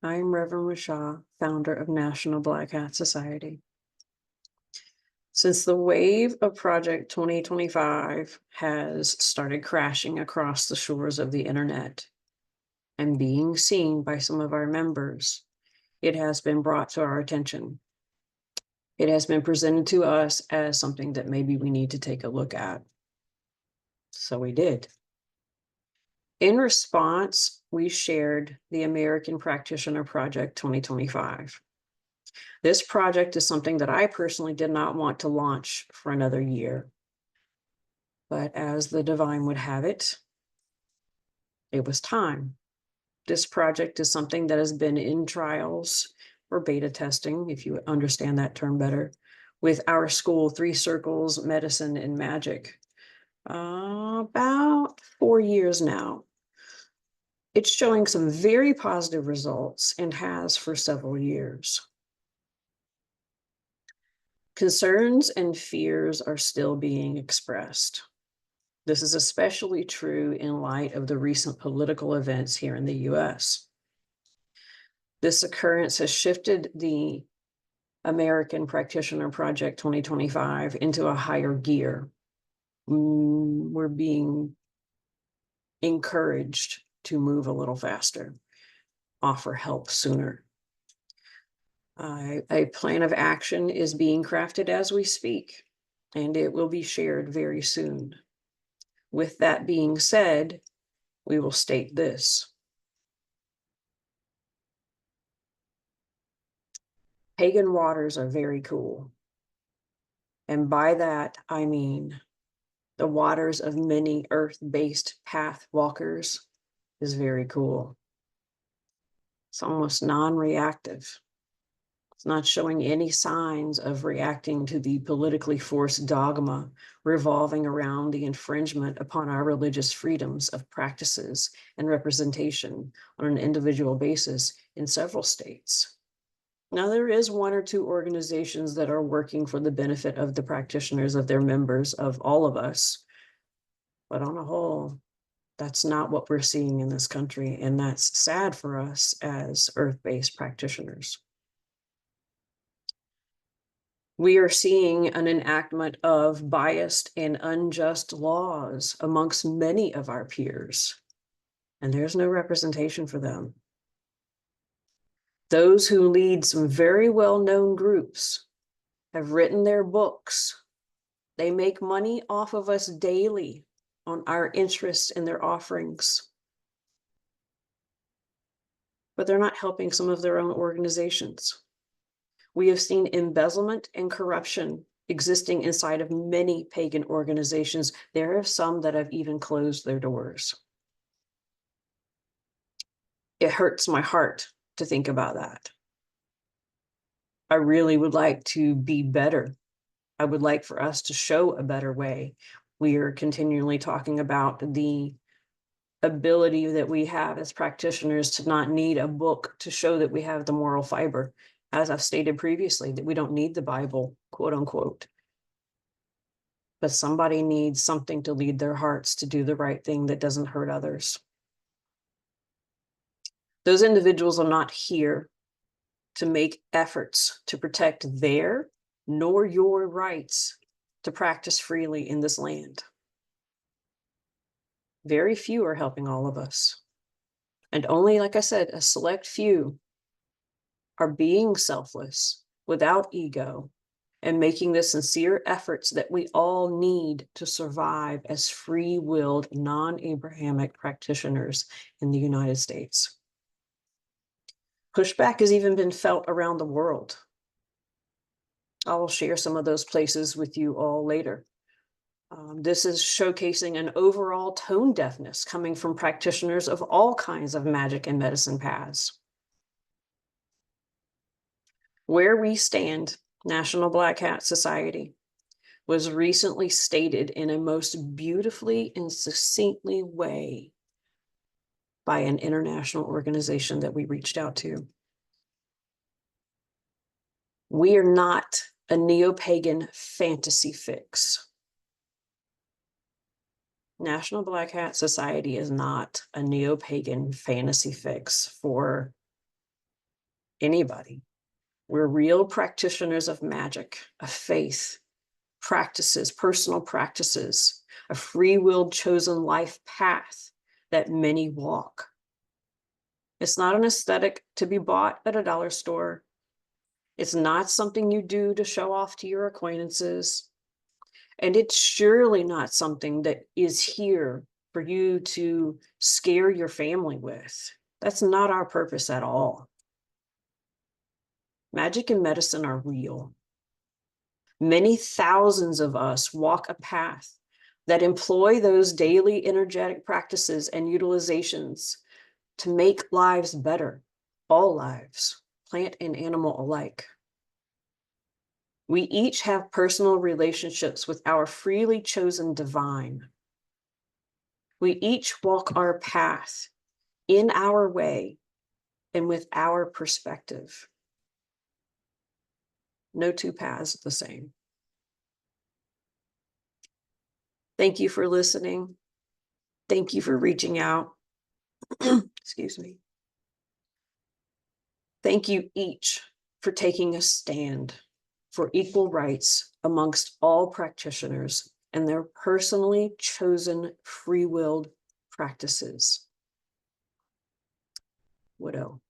I am Reverend Richoz, founder of National Black Hat Society. Since the wave of Project 2025 has started crashing across the shores of the internet and being seen by some of our members, it has been brought to our attention. It has been presented to us as something that maybe we need to take a look at. So we did. In response, we shared the American Practitioner Project 2025. This project is something that I personally did not want to launch for another year. But as the divine would have it, it was time. This project is something that has been in trials or beta testing, if you understand that term better, with our school, 3 Circles, Medicine, and Magic, about 4 years now. It's showing some very positive results and has for several years. Concerns and fears are still being expressed. This is especially true in light of the recent political events here in the US. This occurrence has shifted the American Practitioner Project 2025 into a higher gear. We're being encouraged to move a little faster, offer help sooner. A plan of action is being crafted as we speak, and it will be shared very soon. With that being said, we will state this. Pagan waters are very cool. And by that, I mean the waters of many earth-based path walkers is very cool. It's almost non-reactive. It's not showing any signs of reacting to the politically forced dogma revolving around the infringement upon our religious freedoms of practices and representation on an individual basis in several states. Now, there is 1 or 2 organizations that are working for the benefit of the practitioners, of their members, of all of us. But on a whole, that's not what we're seeing in this country, and that's sad for us as earth-based practitioners. We are seeing an enactment of biased and unjust laws amongst many of our peers, and there's no representation for them. Those who lead some very well-known groups have written their books. They make money off of us daily on our interest in their offerings. But they're not helping some of their own organizations. We have seen embezzlement and corruption existing inside of many pagan organizations. There are some that have even closed their doors. It hurts my heart to think about that. I really would like to be better. I would like for us to show a better way. We are continually talking about the ability that we have as practitioners to not need a book to show that we have the moral fiber. As I've stated previously, that we don't need the Bible, quote unquote. But somebody needs something to lead their hearts to do the right thing that doesn't hurt others. Those individuals are not here to make efforts to protect their nor your rights to practice freely in this land. Very few are helping all of us. And only, like I said, a select few are being selfless, without ego, and making the sincere efforts that we all need to survive as free-willed, non-Abrahamic practitioners in the United States. Pushback has even been felt around the world. I will share some of those places with you all later. This is showcasing an overall tone deafness coming from practitioners of all kinds of magic and medicine paths. Where we stand, National Black Hat Society, was recently stated in a most beautifully and succinctly way by an international organization that we reached out to. We are not a neo-pagan fantasy fix. National Black Hat Society is not a neo-pagan fantasy fix for anybody. We're real practitioners of magic, of faith, practices, personal practices, a free-willed chosen life path that many walk. It's not an aesthetic to be bought at a dollar store. It's not something you do to show off to your acquaintances. And it's surely not something that is here for you to scare your family with. That's not our purpose at all. Magic and medicine are real. Many thousands of us walk a path that employ those daily energetic practices and utilizations to make lives better, all lives, plant and animal alike. We each have personal relationships with our freely chosen divine. We each walk our path in our way and with our perspective. No two paths are the same. Thank you for listening. Thank you for reaching out. Excuse me. Thank you each for taking a stand for equal rights amongst all practitioners and their personally chosen free-willed practices. Widow.